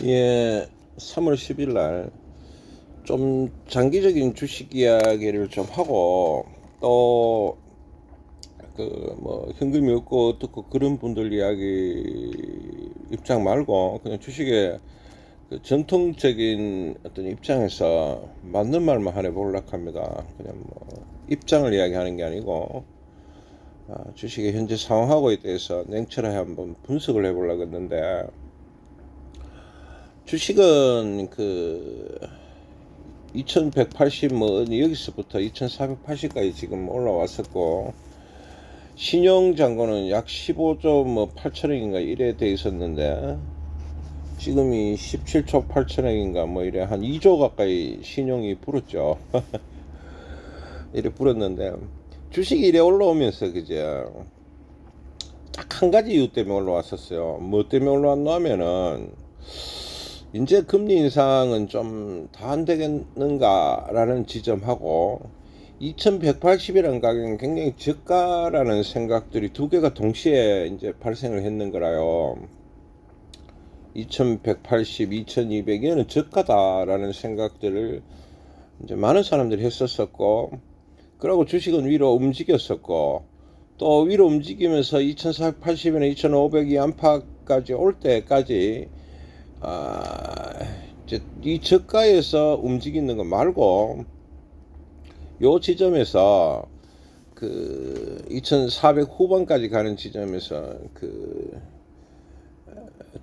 예, 3월 10일 날 좀 장기적인 주식 이야기를 좀 하고 또 현금이 없고 어떻고 그런 분들 이야기 입장 말고 그냥 주식의 그 전통적인 어떤 입장에서 맞는 말만 하려 보려고 합니다. 그냥 뭐 입장을 이야기하는 게 아니고 주식의 현재 상황하고에 대해서 냉철하게 한번 분석을 해보려고 했는데, 주식은 2180 여기서부터 2480까지 지금 올라왔었고, 신용잔고는 약 15조 8천억인가 이래 돼 있었는데, 지금이 17조 8천억인가 이래 한 2조 가까이 신용이 불었죠. 이래 불었는데, 주식이 이래 올라오면서 그죠, 딱 한 가지 이유 때문에 올라왔었어요. 뭐 때문에 올라왔나 하면은, 이제 금리 인상은 좀 더 안 되겠는가라는 지점하고, 2180이라는 가격은 굉장히 저가라는 생각들이 두 개가 동시에 이제 발생을 했는 거라요. 2180, 2200에는 저가다라는 생각들을 이제 많은 사람들이 했었었고, 그리고 주식은 위로 움직였었고, 또 위로 움직이면서 2480이나 2500이 안팎까지 올 때까지 이제 이 저가에서 움직이는 거 말고 요 지점에서 2400 후반까지 가는 지점에서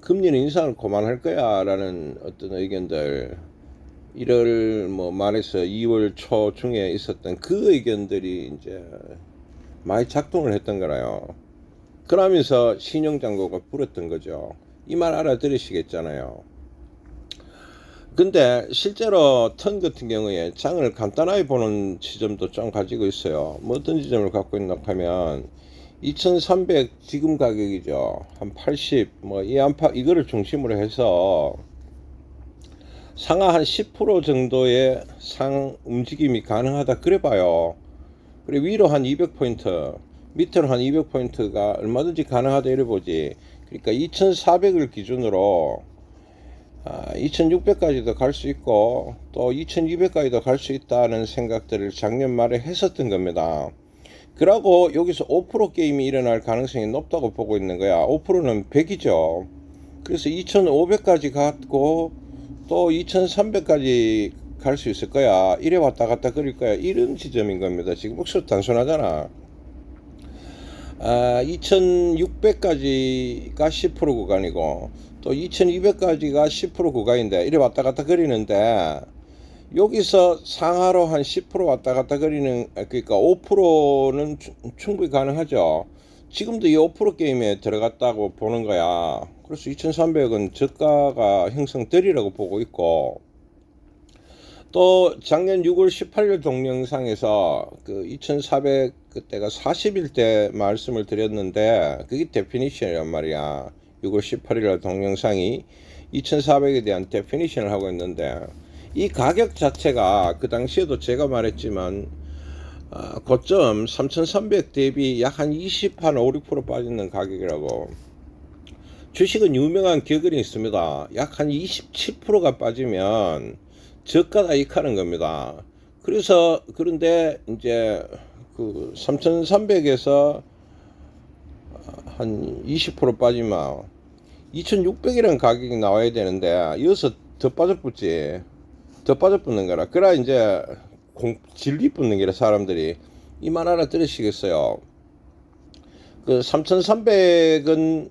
금리는 인상을 그만할 거야 라는 어떤 의견들, 1월 말에서 2월 초 중에 있었던 그 의견들이 이제 많이 작동을 했던 거라요. 그러면서 신용장고가 불었던 거죠. 이 말 알아들으시겠잖아요. 근데 실제로 턴 같은 경우에 장을 간단하게 보는 지점도 좀 가지고 있어요. 어떤 지점을 갖고 있나 하면 2300 지금 가격이죠. 한 80 이 안팎 이거를 중심으로 해서 상하 한 10% 정도의 상 움직임이 가능하다 그래 봐요. 그리고 위로 한 200포인트, 밑으로 한 200포인트가 얼마든지 가능하다 이래 보지. 그러니까 2400을 기준으로 2600까지도 갈 수 있고 또 2200까지도 갈 수 있다는 생각들을 작년 말에 했었던 겁니다. 그러고 여기서 5% 게임이 일어날 가능성이 높다고 보고 있는 거야. 5%는 100이죠. 그래서 2500까지 갔고 또 2300까지 갈 수 있을 거야. 이래 왔다 갔다 그릴 거야. 이런 지점인 겁니다. 지금 목소리 단순하잖아. 2600까지가 10% 구간이고 또 2200까지가 10% 구간인데 이래 왔다 갔다 거리는데, 여기서 상하로 한 10% 왔다 갔다 거리는, 그러니까 5%는 충분히 가능하죠. 지금도 이 5% 게임에 들어갔다고 보는 거야. 그래서 2300은 저가가 형성되리라고 보고 있고, 또 작년 6월 18일 동영상에서 2400 그때가 40일 때 말씀을 드렸는데, 그게 데피니션이란 말이야. 6월 18일 동영상이 2400에 대한 데피니션을 하고 있는데, 이 가격 자체가 그 당시에도 제가 말했지만 고점 3300 대비 약 한 20, 한 5, 6% 빠지는 가격이라고. 주식은 유명한 격언이 있습니다. 약 한 27%가 빠지면 저가다 이카는 겁니다. 그래서 그런데 이제 3300에서 한 20% 빠지면 2600이라는 가격이 나와야 되는데, 여기서 더 빠져붙지. 더 빠져붙는 거라. 그래 이제 진리 붙는 게라. 사람들이 이 말 알아들으시겠어요? 3300은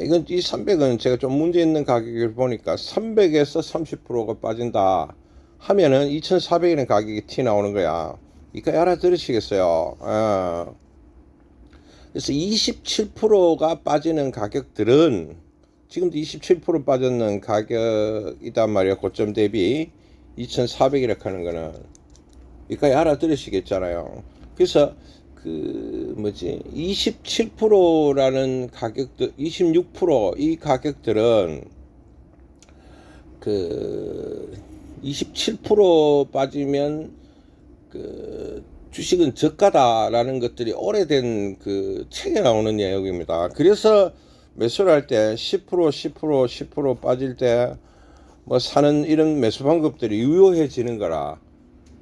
이건 이 300은 제가 좀 문제 있는 가격을 보니까 300에서 30%가 빠진다 하면은 2400이라는 가격이 티 나오는 거야. 이거 알아들으시겠어요? 그래서 27%가 빠지는 가격들은 지금도 27% 빠졌는 가격이단 말이야. 고점 대비 2400이라고 하는 거는. 이거 알아들으시겠잖아요. 그래서 27%라는 가격들, 26%이 가격들은 27% 빠지면 주식은 저가다라는 것들이 오래된 책에 나오는 내용입니다. 그래서 매수를 할 때 10%, 10%, 10% 빠질 때 뭐 사는 이런 매수 방법들이 유효해지는 거라.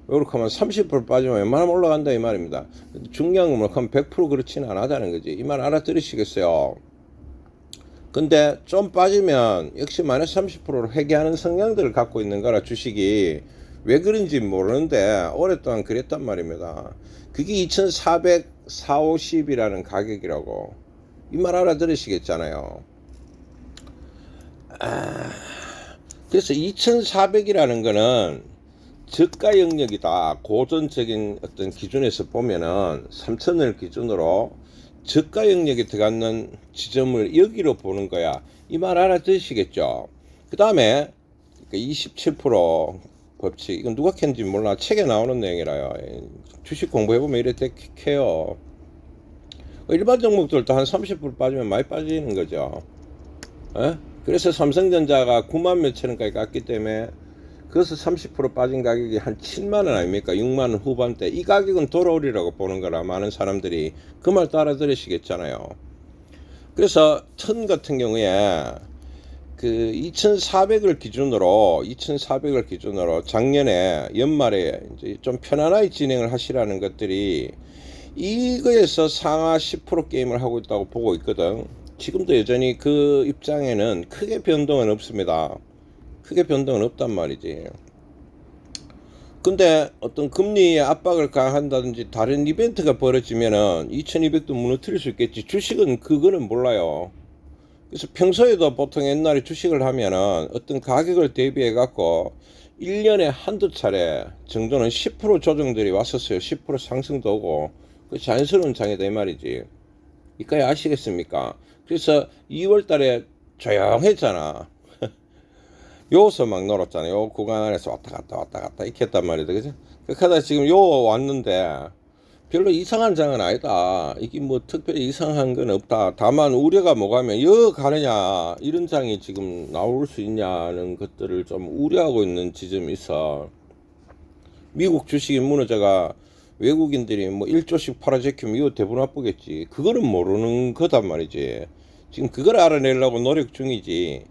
요렇게 하면 30% 빠지면 웬만하면 올라간다 이 말입니다. 중요한 건 뭐 100% 그렇지는 않다는 거지. 이 말 알아들으시겠어요? 근데 좀 빠지면 역시 마이너스 30%를 회귀하는 성향들을 갖고 있는 거라 주식이 왜 그런지 모르는데 오랫동안 그랬단 말입니다. 그게 2450이라는 가격이라고. 이 말 알아들으시겠잖아요. 그래서 2400이라는 거는 저가 영역이다. 고전적인 어떤 기준에서 보면은 3000을 기준으로 저가 영역에 들어가는 지점을 여기로 보는 거야. 이 말 알아들으시겠죠? 그 다음에 27% 법칙. 이건 누가 캔지 몰라. 책에 나오는 내용이라요. 주식 공부해보면 이렇게 캐요. 일반 종목들도 한 30% 빠지면 많이 빠지는 거죠. 에? 그래서 삼성전자가 9만 몇천 원까지 갔기 때문에 그래서 30% 빠진 가격이 한 7만 원 아닙니까? 6만 원 후반대. 이 가격은 돌아오리라고 보는 거라 많은 사람들이 그 말 따라 들으시겠잖아요. 그래서 천 같은 경우에 그 2,400을 기준으로 작년에 연말에 이제 좀 편안하게 진행을 하시라는 것들이 이거에서 상하 10% 게임을 하고 있다고 보고 있거든. 지금도 여전히 그 입장에는 크게 변동은 없습니다. 크게 변동은 없단 말이지. 근데 어떤 금리의 압박을 가한다든지 다른 이벤트가 벌어지면은 2200도 무너뜨릴 수 있겠지. 주식은 그거는 몰라요. 그래서 평소에도 보통 옛날에 주식을 하면은 어떤 가격을 대비해 갖고 1년에 한두 차례 정도는 10% 조정들이 왔었어요. 10% 상승도 오고. 그 자연스러운 장이다 이 말이지. 이까지 아시겠습니까? 그래서 2월 달에 조용했잖아. 요서 막 놀았잖아요. 요 구간 안에서 왔다 갔다 이렇게 했단 말이다. 그죠? 그러다 지금 요 왔는데 별로 이상한 장은 아니다. 이게 뭐 특별히 이상한 건 없다. 다만 우려가 뭐가면 여 가느냐 이런 장이 지금 나올 수 있냐는 것들을 좀 우려하고 있는 지점이 있어. 미국 주식이 무너져가 외국인들이 뭐 1조씩 팔아제키면 이거 대부 나쁘겠지. 그거는 모르는 거단 말이지. 지금 그걸 알아내려고 노력 중이지.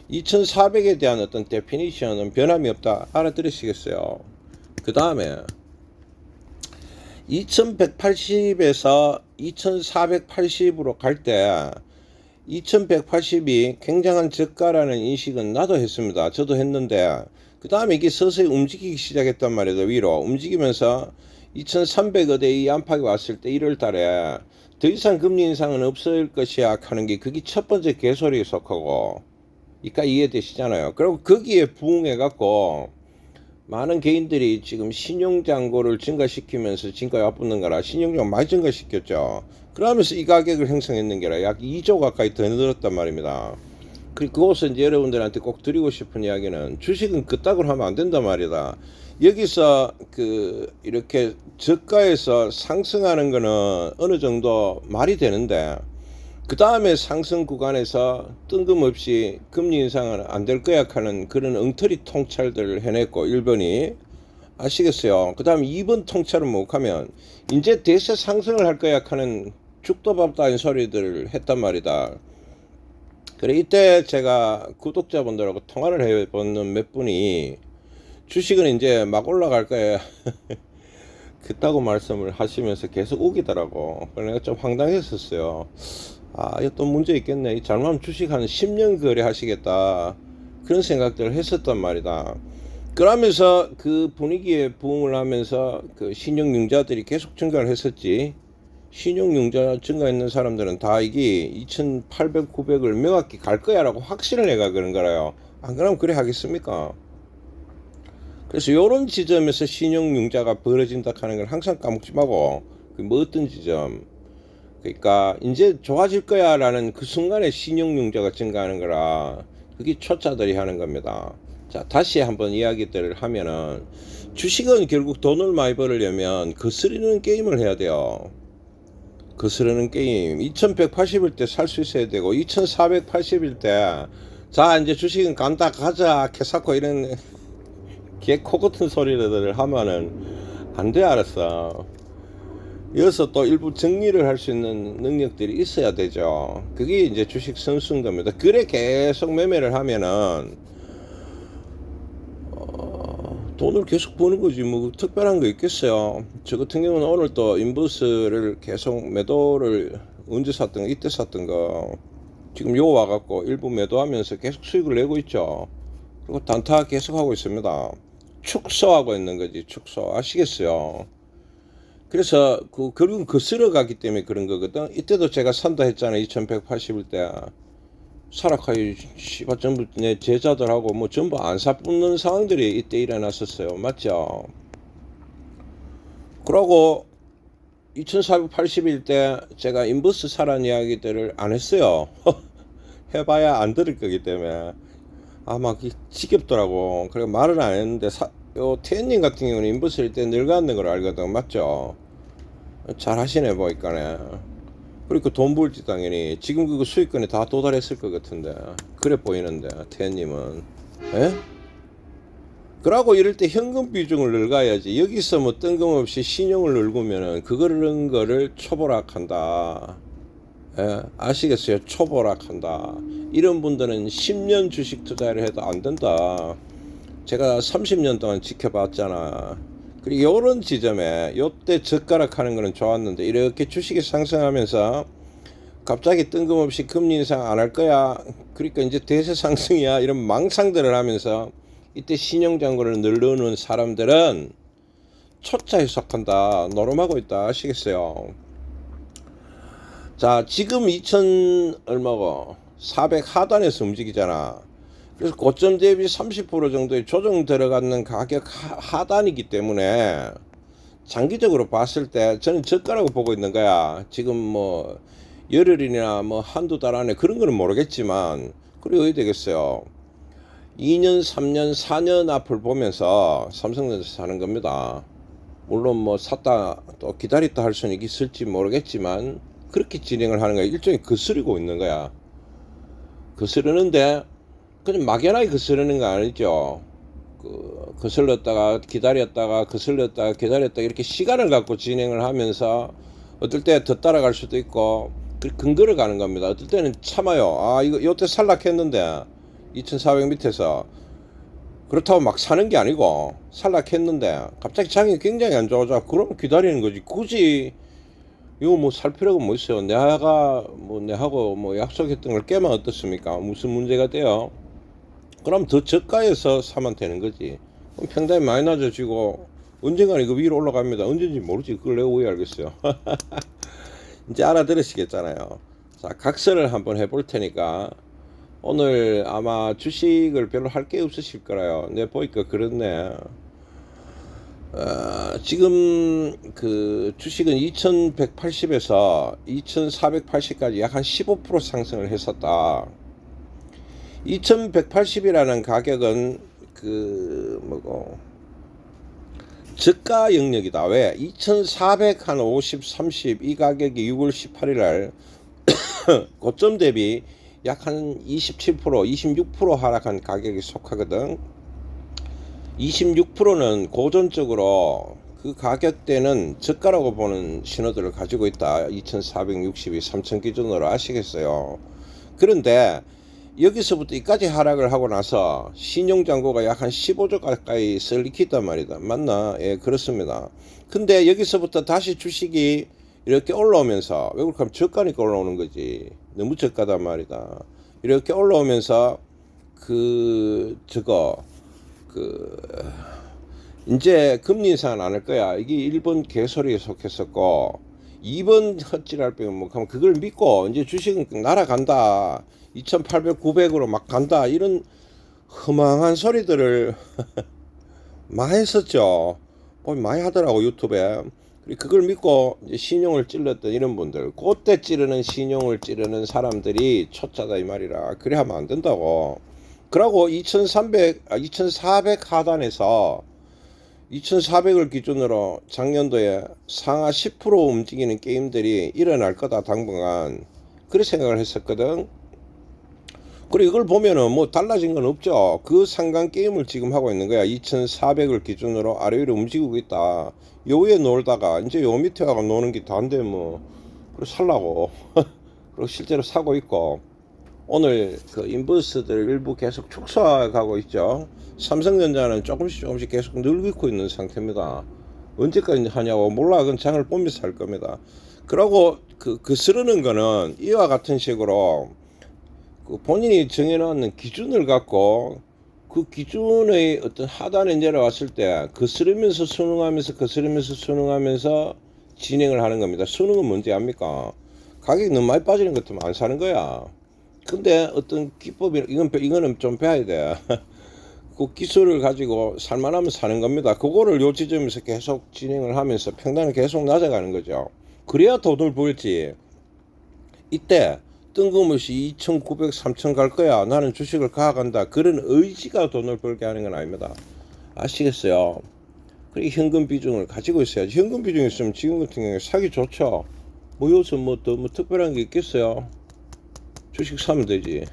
2400에 대한 어떤 데피니션은 변함이 없다. 알아들으시겠어요? 그 다음에 2180에서 2480으로 갈 때 2180이 굉장한 저가라는 인식은 나도 했습니다. 저도 했는데 그 다음에 이게 서서히 움직이기 시작했단 말이에요. 위로 움직이면서 2300어대 이 안팎이 왔을 때 1월 달에 더 이상 금리 인상은 없을 것이야 하는 게 그게 첫 번째 개소리에 속하고 이까 이해되시잖아요. 그리고 거기에 부응해 갖고 많은 개인들이 지금 신용잔고를 증가시키면서 진가에 맞붙는 거라 신용잔고 많이 증가시켰죠. 그러면서 이 가격을 형성했는 게라 약 2조 가까이 더 늘었단 말입니다. 그것은 이제 여러분들한테 꼭 드리고 싶은 이야기는 주식은 그따구로 하면 안 된단 말이다. 여기서 이렇게 저가에서 상승하는 거는 어느 정도 말이 되는데 그 다음에 상승 구간에서 뜬금없이 금리 인상은 안 될 거야 하는 그런 엉터리 통찰들을 해냈고 1번이 아시겠어요? 그 다음에 2번 통찰은 뭐 하면 이제 대세 상승을 할 거야 하는 죽도 밥도 아닌 소리들을 했단 말이다. 그래 이때 제가 구독자분들하고 통화를 해보는 몇 분이 주식은 이제 막 올라갈 거야 그따구 말씀을 하시면서 계속 우기더라고. 그래서 내가 좀 황당했었어요. 아, 이거 또 문제 있겠네. 잘못하면 주식 한 10년 거래 하시겠다. 그런 생각들을 했었단 말이다. 그러면서 그 분위기에 부응을 하면서 그 신용융자들이 계속 증가를 했었지. 신용융자 증가했는 사람들은 다 이게 2800, 900을 명확히 갈 거야 라고 확신을 해가 그런 거라요. 안 그러면 그래 하겠습니까? 그래서 요런 지점에서 신용융자가 벌어진다 하는 걸 항상 까먹지 말고 뭐 어떤 지점 그러니까 이제 좋아질 거야 라는 그 순간에 신용융자가 증가하는 거라 그게 초짜들이 하는 겁니다. 자 다시 한번 이야기들을 하면은 주식은 결국 돈을 많이 벌으려면 거스르는 게임을 해야 돼요. 거스르는 게임 2180일 때 살 수 있어야 되고 2480일 때 자 이제 주식은 간다 가자 캐사코 이런 개 코 같은 소리를 하면은 안 돼. 알았어. 여기서 또 일부 정리를 할 수 있는 능력들이 있어야 되죠. 그게 이제 주식 선수인 겁니다. 그래 계속 매매를 하면은 돈을 계속 버는 거지 뭐 특별한 거 있겠어요. 저 같은 경우는 오늘 또 인버스를 계속 매도를 언제 샀던 거 이때 샀던 거 지금 요 와갖고 일부 매도하면서 계속 수익을 내고 있죠. 그리고 단타 계속 하고 있습니다. 축소하고 있는 거지. 축소 아시겠어요? 그래서 결국은 거슬러 가기 때문에 그런 거거든. 이때도 제가 산다 했잖아요. 2180일 때 사락하이 씨발 전부 내 제자들하고 뭐 전부 안 사붙는 상황들이 이때 일어났었어요. 맞죠? 그러고 2480일 때 제가 인버스 사라는 이야기들을 안 했어요. 해봐야 안 들을 거기 때문에 아마 지겹더라고. 그래 말을 안 했는데 요 태연님 같은 경우는 인버스일 때 늙었는 걸 알거든. 맞죠? 잘 하시네 보니까네. 그러니까 돈 벌지 당연히. 지금 그거 수익권에 다 도달했을 것 같은데 그래 보이는데 태연님은. 에? 그러고 이럴 때 현금 비중을 늘가야지. 여기서 뭐 뜬금없이 신용을 늘구면은 그런 거를 초보락한다. 예? 아시겠어요? 초보락한다. 이런 분들은 10년 주식 투자를 해도 안 된다. 제가 30년 동안 지켜봤잖아. 그리고 요런 지점에 요때 젓가락 하는 거는 좋았는데 이렇게 주식이 상승하면서 갑자기 뜬금없이 금리 인상 안 할 거야. 그러니까 이제 대세 상승이야. 이런 망상들을 하면서 이때 신용잔고를 늘려놓은 사람들은 초짜에 속한다. 노름하고 있다. 아시겠어요? 자, 지금 2000 얼마고 400 하단에서 움직이잖아. 그래서 고점 대비 30% 정도의 조정 들어가는 가격 하단이기 때문에 장기적으로 봤을 때 저는 저가라고 보고 있는 거야. 지금 뭐 열흘이나 뭐 한두 달 안에 그런 거는 모르겠지만 그래 어디 되겠어요. 2년, 3년, 4년 앞을 보면서 삼성전자 사는 겁니다. 물론 뭐 샀다 또 기다렸다 할 수는 있을지 모르겠지만 그렇게 진행을 하는 거야. 일종의 거스르고 있는 거야. 거스르는데 그냥 막연하게 거스르는 거 아니죠. 거슬렀다가 기다렸다가 거슬렀다가 기다렸다가 이렇게 시간을 갖고 진행을 하면서 어떨 때 더 따라갈 수도 있고 근거를 가는 겁니다. 어떨 때는 참아요. 아 이거 요때 살락했는데 2400 밑에서 그렇다고 막 사는 게 아니고 살락했는데 갑자기 장이 굉장히 안 좋아져. 그러면 기다리는 거지. 굳이 이거 뭐 살 필요가 뭐 있어요. 내하고 뭐 약속했던 걸 깨면 어떻습니까? 무슨 문제가 돼요? 그럼 더 저가에서 사면 되는 거지. 그럼 평단이 많이 낮아지고 언젠가 이거 위로 올라갑니다. 언제인지 모르지. 그걸 내가 왜 알겠어요. 이제 알아들으시겠잖아요. 자, 각설을 한번 해볼 테니까 오늘 아마 주식을 별로 할 게 없으실 거라요. 내 보니까 그렇네. 지금 그 주식은 2180에서 2480까지 약 한 15% 상승을 했었다. 2180이라는 가격은 그 뭐고 저가 영역이다. 왜? 2400 한 50, 30 이 가격이 6월 18일 날 고점 대비 약 한 27%, 26% 하락한 가격에 속하거든. 26%는 고전적으로 그 가격대는 저가라고 보는 신호들을 가지고 있다. 2460이 3000 기준으로 아시겠어요? 그런데 여기서부터 이까지 하락을 하고 나서 신용잔고가 약 한 15조 가까이 썰리켰단 말이다. 맞나? 예, 그렇습니다. 근데 여기서부터 다시 주식이 이렇게 올라오면서 왜 그렇게 하면 저가니까 올라오는 거지. 너무 저가단 말이다. 이렇게 올라오면서 이제 금리 인상은 안 할 거야. 이게 1번 개소리에 속했었고 2번 헛질할 빼면 뭐 하면 그걸 믿고 이제 주식은 날아간다. 2800, 900으로 막 간다. 이런 허망한 소리들을 많이 했었죠. 많이 하더라고 유튜브에. 그걸 믿고 이제 신용을 찔렀던 이런 분들, 그때 찌르는 신용을 찌르는 사람들이 초짜다 이 말이라. 그래 하면 안 된다고. 그러고 2400 하단에서 2400을 기준으로 작년도에 상하 10% 움직이는 게임들이 일어날 거다 당분간. 그렇게 생각을 했었거든. 그리고 이걸 보면은 뭐 달라진 건 없죠. 그 상간 게임을 지금 하고 있는 거야. 2400을 기준으로 아래 위로 움직이고 있다. 요 위에 놀다가 이제 요 밑에 와가 노는 게 다인데 뭐 그걸 살라고 그리고 실제로 사고 있고 오늘 그 인버스들 일부 계속 축소해 가고 있죠. 삼성전자는 조금씩 계속 늘고 있는 상태입니다. 언제까지 하냐고 몰라. 그건 장을 보면서 할 겁니다. 그러고 그 쓰르는 거는 이와 같은 식으로 그 본인이 정해놓은 기준을 갖고 그 기준의 어떤 하단에 내려왔을 때 거스르면서 순응하면서 진행을 하는 겁니다. 순응은 뭔지 압니까? 가격이 너무 많이 빠지는 것 같으면 안 사는 거야. 근데 어떤 기법이 이거는 좀 배워야 돼. 그 기술을 가지고 살만하면 사는 겁니다. 그거를 요 지점에서 계속 진행을 하면서 평단을 계속 낮아가는 거죠. 그래야 돈을 벌지. 이때 뜬금없이 2,900, 3,000 갈 거야. 나는 주식을 가간다. 그런 의지가 돈을 벌게 하는 건 아닙니다. 아시겠어요? 그리고 현금 비중을 가지고 있어야지. 현금 비중이 있으면 지금 같은 경우에 사기 좋죠. 뭐 요새 뭐 더 뭐 특별한 게 있겠어요? 주식 사면 되지.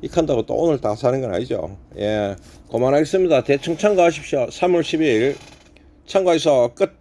익한다고 또 오늘 다 사는 건 아니죠. 예, 그만하겠습니다. 대충 참고하십시오. 3월 10일 참고해서 끝.